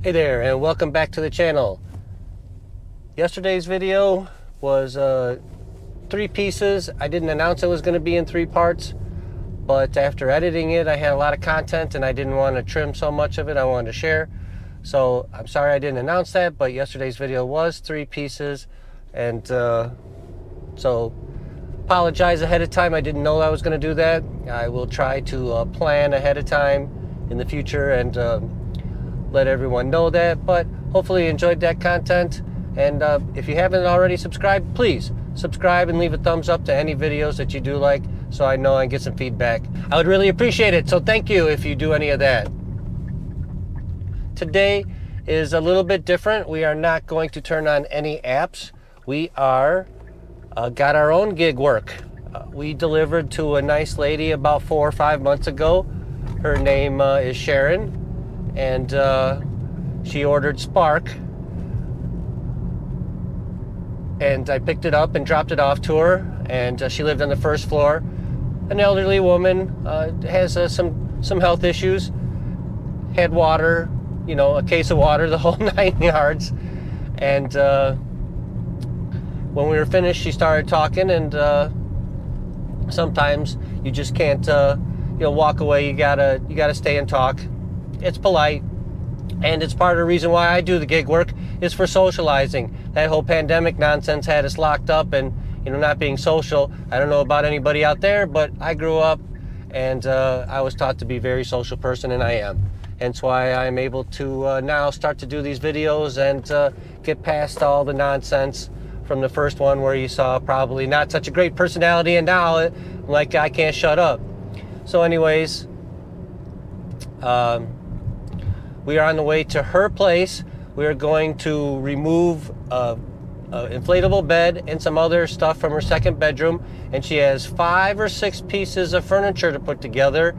Hey there, and welcome back to the channel. Yesterday's video was 3 pieces. I didn't announce it was going to be in 3 parts, but after editing it, I had a lot of content and I didn't want to trim so much of it. I wanted to share. So I'm sorry I didn't announce that, but yesterday's video was 3 pieces. And so apologize ahead of time. I didn't know I was going to do that. I will try to plan ahead of time in the future and let everyone know that, but hopefully you enjoyed that content. And if you haven't already subscribed, please subscribe and leave a thumbs up to any videos that you do like, so I know I get some feedback. I would really appreciate it, so thank you if you do any of that. Today is a little bit different. We are not going to turn on any apps. We are got our own gig work. We delivered to a nice lady about 4 or 5 months ago. Her name is Sharon, and she ordered Spark, and I picked it up and dropped it off to her. And she lived on the first floor. An elderly woman, has some health issues, had water, you know, a case of water, the whole 9 yards. And when we were finished, she started talking, and sometimes you just can't walk away. You gotta stay and talk. It's polite, and it's part of the reason why I do the gig work, is for socializing. That whole pandemic nonsense had us locked up and, not being social. I don't know about anybody out there, but I grew up and I was taught to be a very social person, and I am. Hence why I'm able to now start to do these videos and get past all the nonsense from the first one, where you saw probably not such a great personality, and now like I can't shut up. So anyways, we are on the way to her place. We are going to remove an inflatable bed and some other stuff from her second bedroom. And she has 5 or 6 pieces of furniture to put together.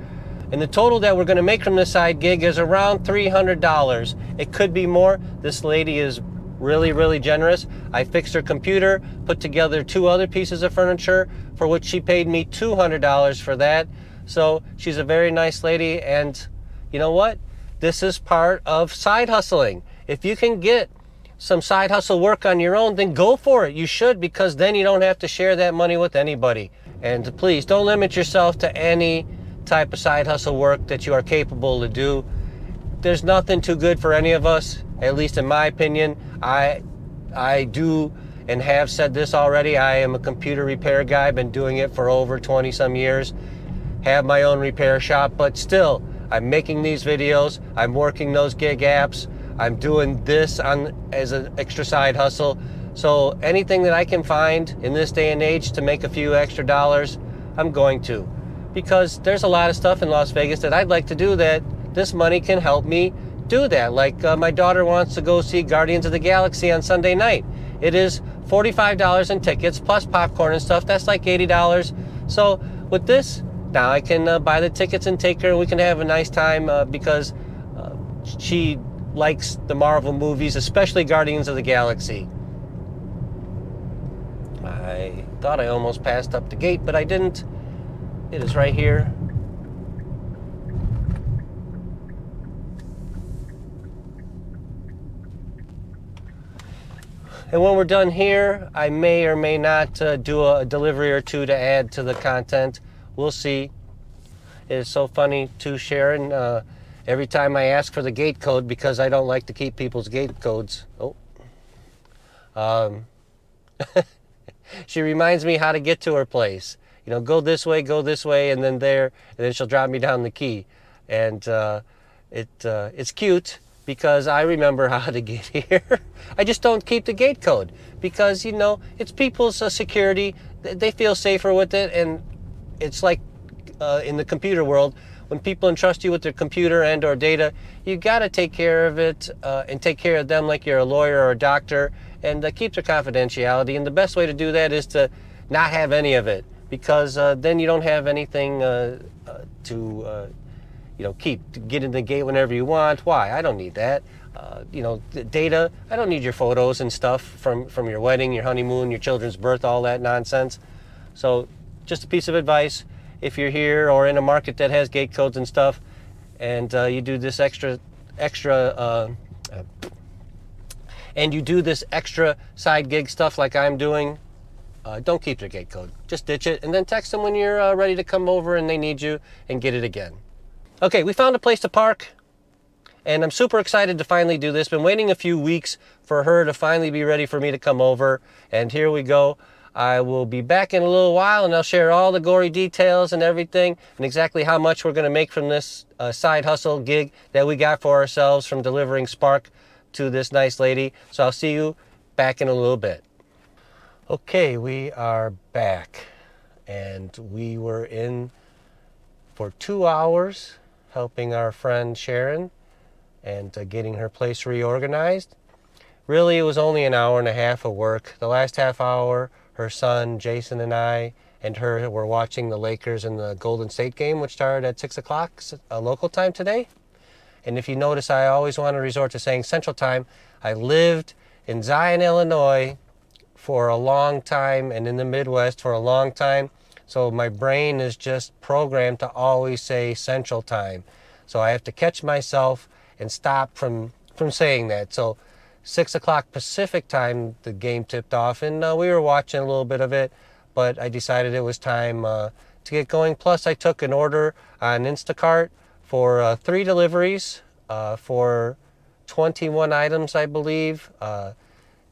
And the total that we're going to make from this side gig is around $300. It could be more. This lady is really, really generous. I fixed her computer, put together 2 other pieces of furniture, for which she paid me $200 for that. So she's a very nice lady, and you know what? This is part of side hustling. If you can get some side hustle work on your own, then go for it. You should, because then you don't have to share that money with anybody. And please don't limit yourself to any type of side hustle work that you are capable to do. There's nothing too good for any of us, at least in my opinion. I do and have said this already. I am a computer repair guy. I've been doing it for over 20 some years. Have my own repair shop, but still, I'm making these videos. I'm working those gig apps. I'm doing this as an extra side hustle. So anything that I can find in this day and age to make a few extra dollars, I'm going to. Because there's a lot of stuff in Las Vegas that I'd like to do that this money can help me do that. Like my daughter wants to go see Guardians of the Galaxy on Sunday night. It is $45 in tickets plus popcorn and stuff. That's like $80. So with this, now I can buy the tickets and take her, and we can have a nice time because she likes the Marvel movies, especially Guardians of the Galaxy. I thought I almost passed up the gate, but I didn't. It is right here. And when we're done here, I may or may not do a delivery or 2 to add to the content. We'll see. It is so funny too, Sharon. Every time I ask for the gate code, because I don't like to keep people's gate codes. She reminds me how to get to her place. Go this way, and then there, and then she'll drop me down the key. And it's cute, because I remember how to get here. I just don't keep the gate code, because, it's people's security. They feel safer with it, and it's like in the computer world, when people entrust you with their computer and or data, you got to take care of it and take care of them like you're a lawyer or a doctor, and keep their confidentiality. And the best way to do that is to not have any of it, because then you don't have anything to keep, to get in the gate whenever you want. Why? I don't need that. Data, I don't need your photos and stuff from your wedding, your honeymoon, your children's birth, all that nonsense. So just a piece of advice. If you're here or in a market that has gate codes and stuff, and you do this extra and you do this extra side gig stuff like I'm doing, don't keep your gate code. Just ditch it and then text them when you're ready to come over and they need you, and get it again. Okay, we found a place to park, and I'm super excited to finally do this. Been waiting a few weeks for her to finally be ready for me to come over, and here we go. I will be back in a little while, and I'll share all the gory details and everything, and exactly how much we're going to make from this side hustle gig that we got for ourselves from delivering Spark to this nice lady. So I'll see you back in a little bit. Okay, we are back, and we were in for 2 hours helping our friend Sharon and getting her place reorganized. Really, it was only an hour and a half of work. The last half hour, her son Jason and I and her were watching the Lakers and the Golden State game, which started at 6 o'clock local time today. And if you notice, I always want to resort to saying Central Time. I lived in Zion, Illinois for a long time, and in the Midwest for a long time. So my brain is just programmed to always say Central Time. So I have to catch myself and stop from saying that. So 6 o'clock Pacific time, the game tipped off, and we were watching a little bit of it, but I decided it was time to get going. Plus, I took an order on Instacart for 3 deliveries for 21 items, I believe.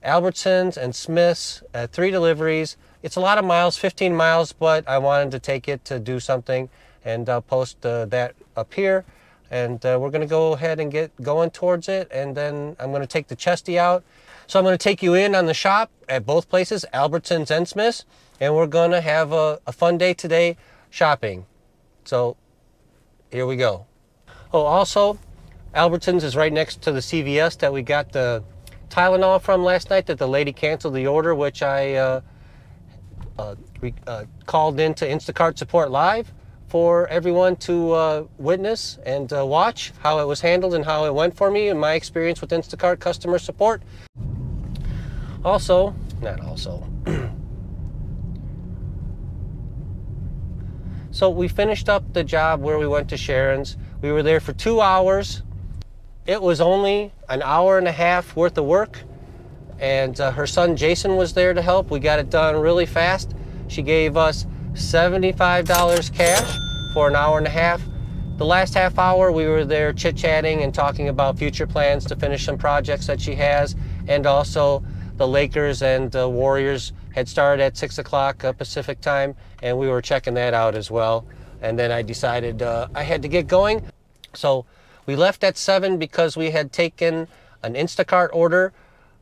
Albertsons and Smith's, 3 deliveries. It's a lot of miles, 15 miles, but I wanted to take it to do something, and I'll post that up here. And we're going to go ahead and get going towards it, and then I'm going to take the Chesty out. So I'm going to take you in on the shop at both places, Albertsons and Smith's, and we're going to have a fun day today shopping. So here we go. Oh, also, Albertsons is right next to the CVS that we got the Tylenol from last night that the lady canceled the order, which I called into Instacart Support Live for everyone to witness and watch how it was handled and how it went for me and my experience with Instacart customer support. Also, so we finished up the job where we went to Sharon's. We were there for 2 hours. It was only an hour and a half worth of work, and her son Jason was there to help. We got it done really fast. She gave us $75 cash for an hour and a half. The last half hour we were there chit-chatting and talking about future plans to finish some projects that she has, and also the Lakers and the Warriors had started at 6 o'clock Pacific time, and we were checking that out as well. And then I decided I had to get going. So we left at 7 because we had taken an Instacart order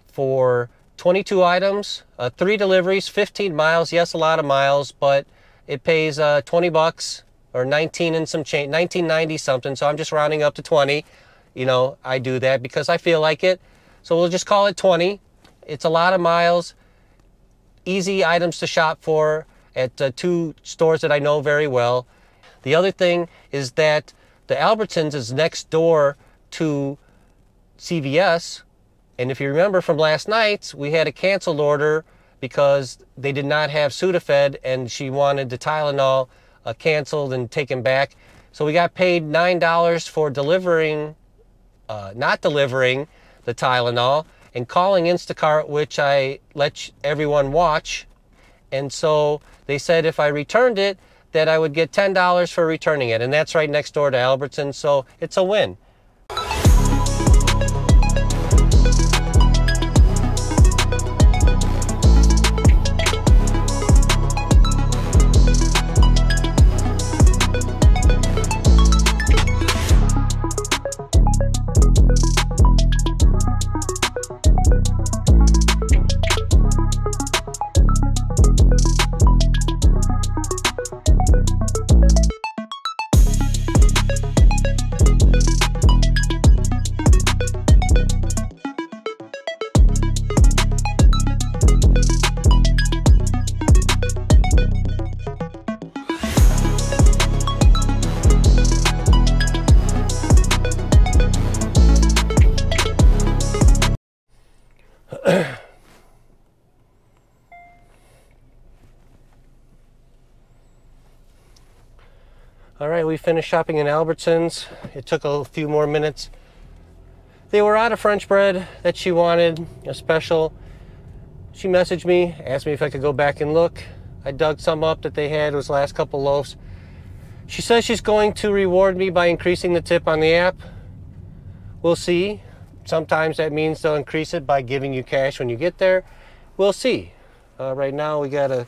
for 22 items, 3 deliveries, 15 miles. Yes, a lot of miles, but it pays 20 bucks or 19 and some change, 19.90 something. So I'm just rounding up to 20. You know, I do that because I feel like it. So we'll just call it 20. It's a lot of miles, easy items to shop for at 2 stores that I know very well. The other thing is that the Albertsons is next door to CVS. And if you remember from last night, we had a canceled order because they did not have Sudafed, and she wanted the Tylenol canceled and taken back. So we got paid $9 for delivering, not delivering the Tylenol, and calling Instacart, which I let everyone watch. And so they said if I returned it, that I would get $10 for returning it. And that's right next door to Albertsons, so it's a win. All right, we finished shopping in Albertsons. It took a few more minutes They were out of French bread that she wanted, a special. She messaged me, asked me if I could go back and look. I dug some up that they had. It was the last couple loaves. She says she's going to reward me by increasing the tip on the app. We'll see. Sometimes that means they'll increase it by giving you cash when you get there. We'll see. Right now we gotta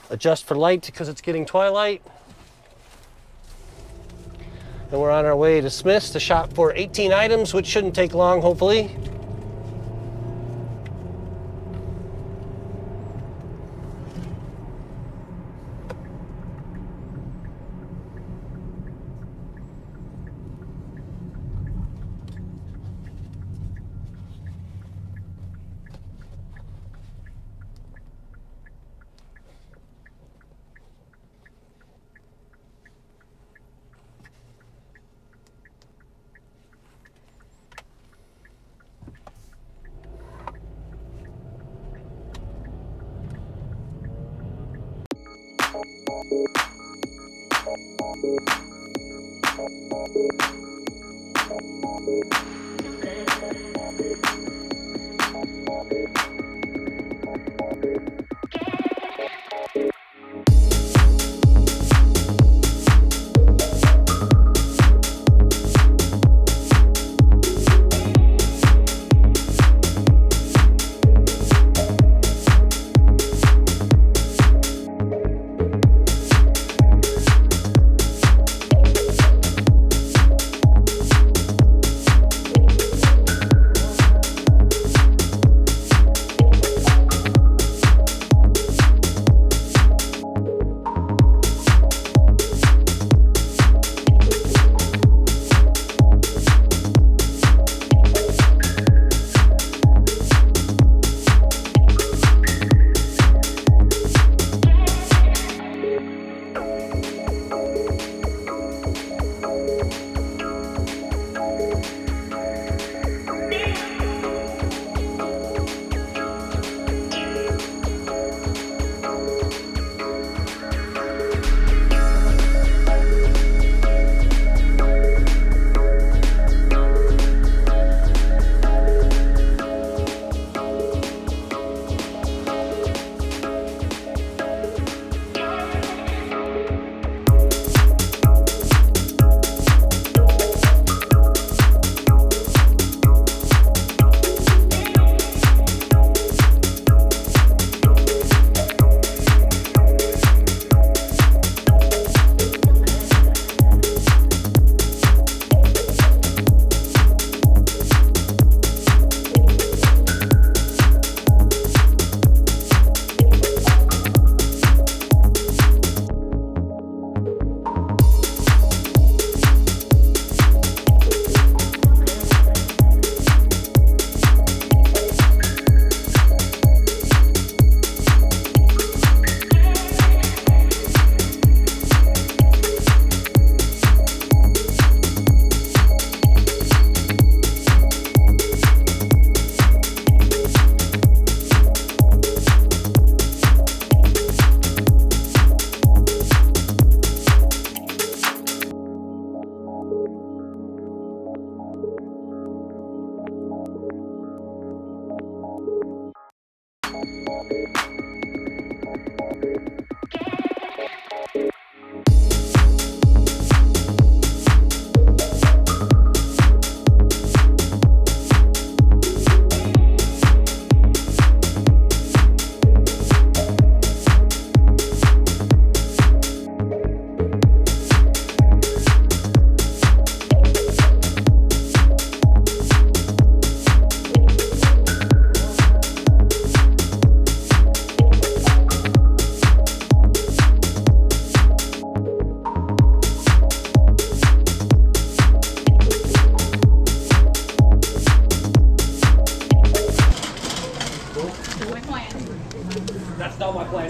adjust for light because it's getting twilight. And we're on our way to Smith's to shop for 18 items, which shouldn't take long, hopefully.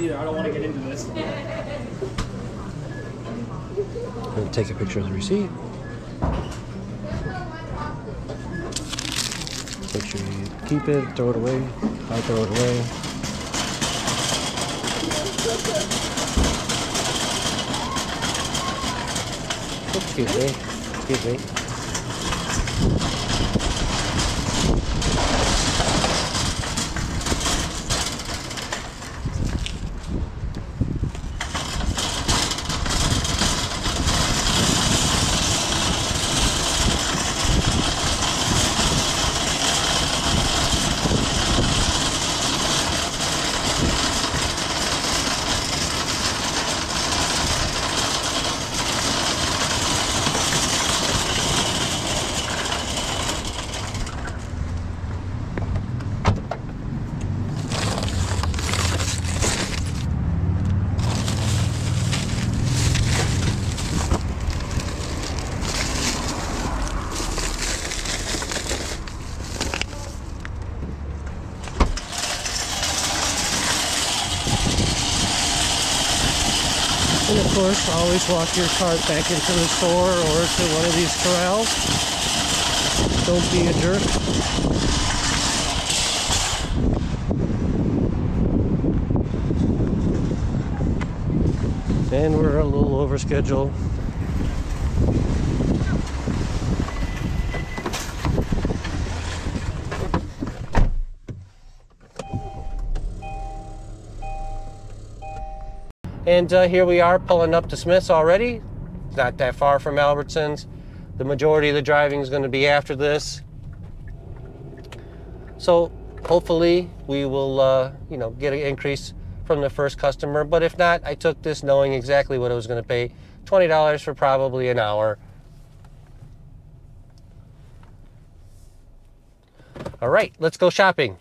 either. I don't want to get into this. I'm going to take a picture of the receipt. Make sure you keep it, throw it away. I throw it away. Excuse me. Excuse me. course, always walk your cart back into the store or to one of these corrals. Don't be a jerk. And we're a little over schedule. And here we are pulling up to Smith's already. It's not that far from Albertsons. The majority of the driving is going to be after this. So hopefully we will, you know, get an increase from the first customer. But if not, I took this knowing exactly what I was going to pay. $20 for probably an hour. All right, let's go shopping.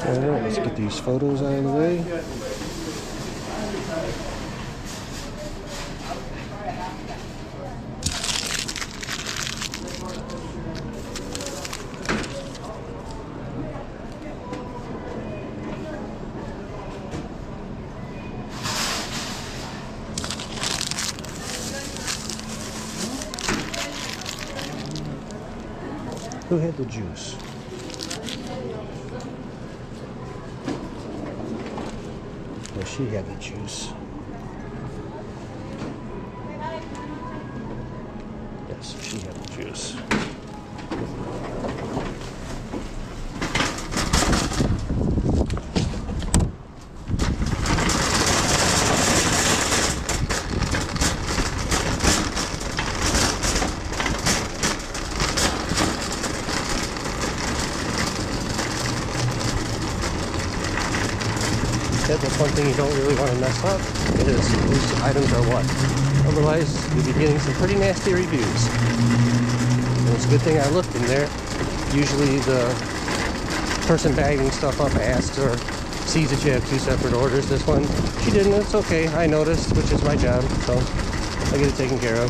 Alright, let's get these photos out of the way. Who had the juice? Well, she had the juice. Yes, she had the juice. That's one thing you don't really want to mess up, is whose items are what. Otherwise, you'll be getting some pretty nasty reviews. And it's a good thing I looked in there. Usually the person bagging stuff up asks or sees that you have 2 separate orders. This one, she didn't. It's okay. I noticed, which is my job, so I get it taken care of.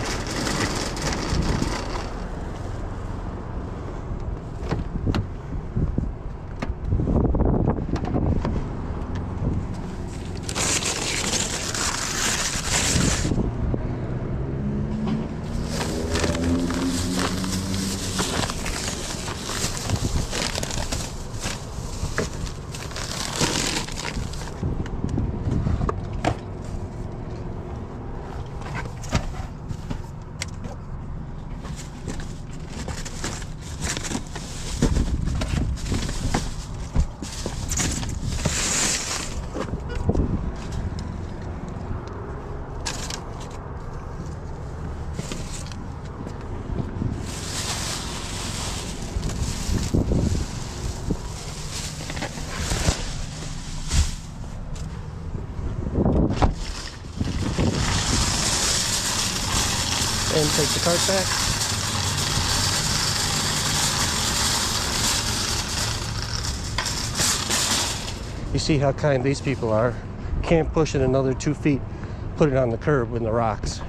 And take the cart back. You see how kind these people are. Can't push it another 2 feet, put it on the curb in the rocks.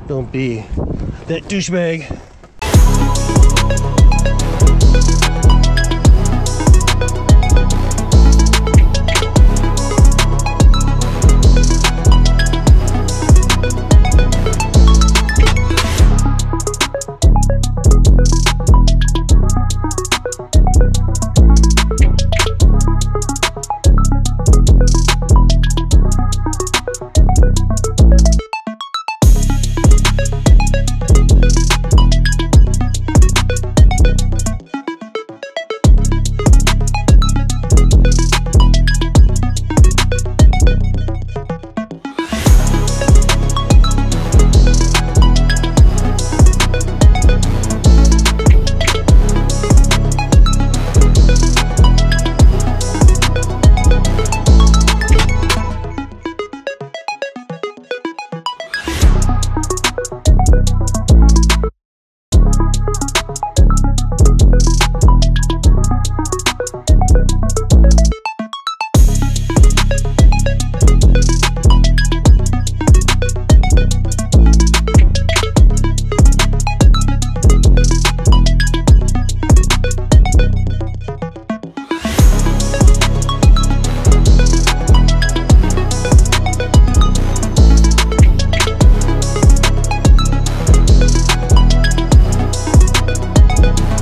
Don't be that douchebag.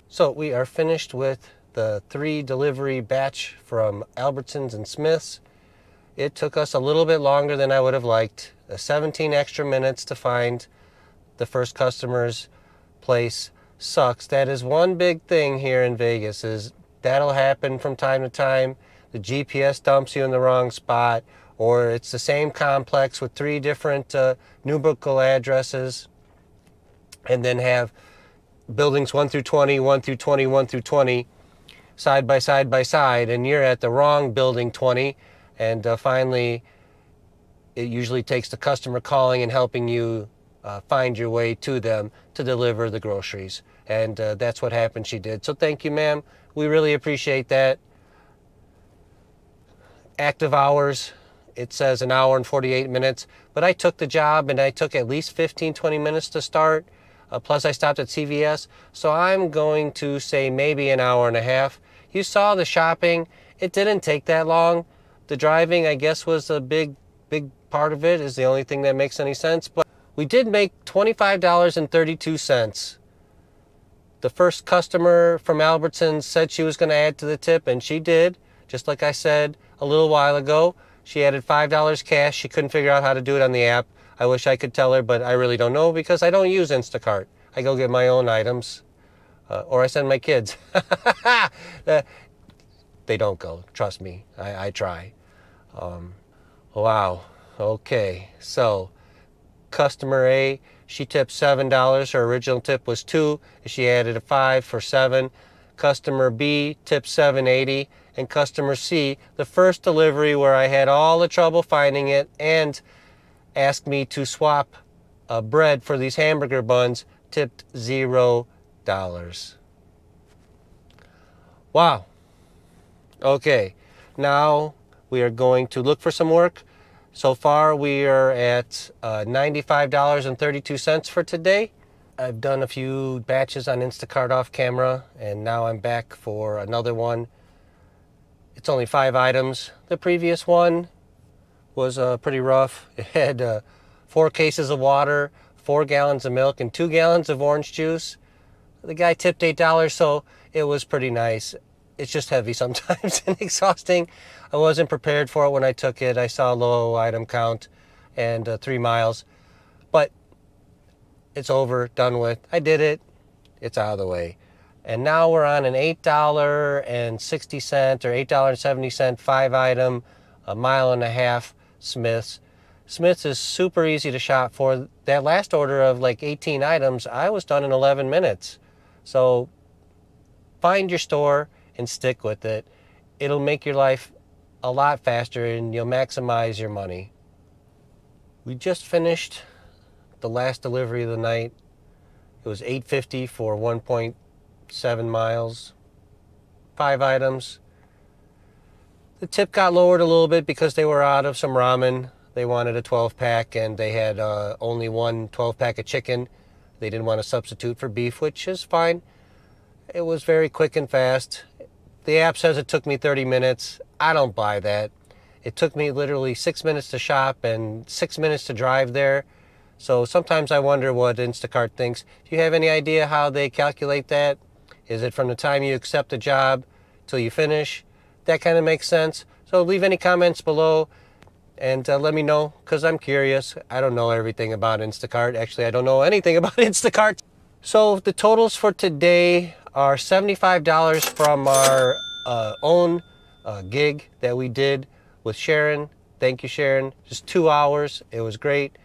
So we are finished with the 3 delivery batch from Albertsons and Smith's. It took us a little bit longer than I would have liked. 17 extra minutes to find the first customer's place sucks. That is one big thing here in Vegas, is that'll happen from time to time. The GPS dumps you in the wrong spot, or it's the same complex with 3 different numerical addresses, and then have buildings 1 through 20, 1 through 20, 1 through 20, side by side, and you're at the wrong building 20, and finally it usually takes the customer calling and helping you find your way to them to deliver the groceries. And that's what happened. She did. So thank you, ma'am. We really appreciate that. Active hours, it says 1 hour and 48 minutes, but I took the job and I took at least 15-20 minutes to start. Plus I stopped at CVS, so I'm going to say maybe 1.5 hours. You saw the shopping. It didn't take that long. The driving, I guess, was a big part of it, is the only thing that makes any sense. But we did make $25.32. the first customer from Albertsons said she was going to add to the tip, and she did. Just like I said a little while ago, she added $5 cash. She couldn't figure out how to do it on the app. I wish I could tell her, but I really don't know because I don't use Instacart. I go get my own items, or I send my kids. They don't go, trust me. I try. Wow. Okay, so customer A, she tipped $7. Her original tip was $2. She added a $5 for $7. Customer B tipped $7.80. And customer C, the first delivery where I had all the trouble finding it and asked me to swap bread for these hamburger buns, tipped $0. Wow. Okay, now we are going to look for some work. So far we are at $95.32 for today. I've done a few batches on Instacart off camera, and now I'm back for another one. It's only 5 items. The previous one was pretty rough. It had 4 cases of water, 4 gallons of milk, and 2 gallons of orange juice. The guy tipped $8, so it was pretty nice. It's just heavy sometimes and exhausting. I wasn't prepared for it when I took it. I saw a low item count and 3 miles. But it's over, done with. I did it. It's out of the way. And now we're on an $8.60 or $8.70 5 item, a mile and a half Smith's. Smith's is super easy to shop for. That last order of like 18 items, I was done in 11 minutes. So find your store and stick with it. It'll make your life a lot faster and you'll maximize your money. We just finished the last delivery of the night. It was $8.50 for 1.7 miles, 5 items. The tip got lowered a little bit because they were out of some ramen. They wanted a 12-pack and they had only one 12-pack of chicken. They didn't want to substitute for beef, which is fine. It was very quick and fast. The app says it took me 30 minutes. I don't buy that. It took me literally 6 minutes to shop and 6 minutes to drive there. So sometimes I wonder what Instacart thinks. Do you have any idea how they calculate that? Is it from the time you accept a job till you finish? That kind of makes sense. So leave any comments below and let me know, because I'm curious. I don't know everything about Instacart. Actually, I don't know anything about Instacart. So the totals for today are $75 from our own gig that we did with Sharon. Thank you, Sharon. Just 2 hours. It was great.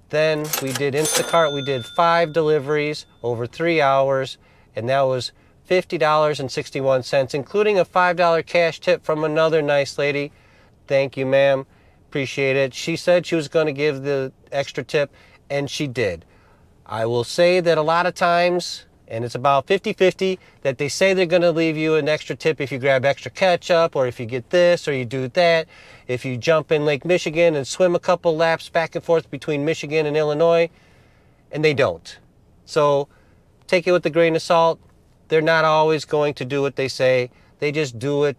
Then we did Instacart. We did 5 deliveries over 3 hours, and that was $50.61, including a $5 cash tip from another nice lady. Thank you, ma'am. Appreciate it. She said she was going to give the extra tip, and she did. I will say that a lot of times, and it's about 50-50, that they say they're going to leave you an extra tip if you grab extra ketchup, or if you get this, or you do that, if you jump in Lake Michigan and swim a couple laps back and forth between Michigan and Illinois, and they don't. So take it with a grain of salt. They're not always going to do what they say. They just do it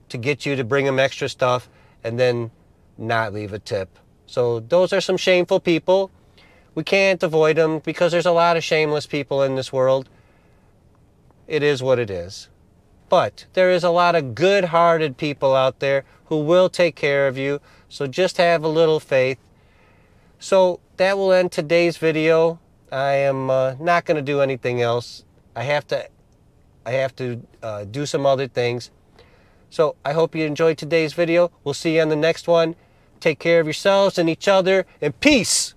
to get you to bring them extra stuff and then not leave a tip. So those are some shameful people. We can't avoid them because there's a lot of shameless people in this world. It is what it is. But there is a lot of good-hearted people out there who will take care of you. So just have a little faith. So that will end today's video. I am not going to do anything else. I have to do some other things. So I hope you enjoyed today's video. We'll see you on the next one. Take care of yourselves and each other, and peace!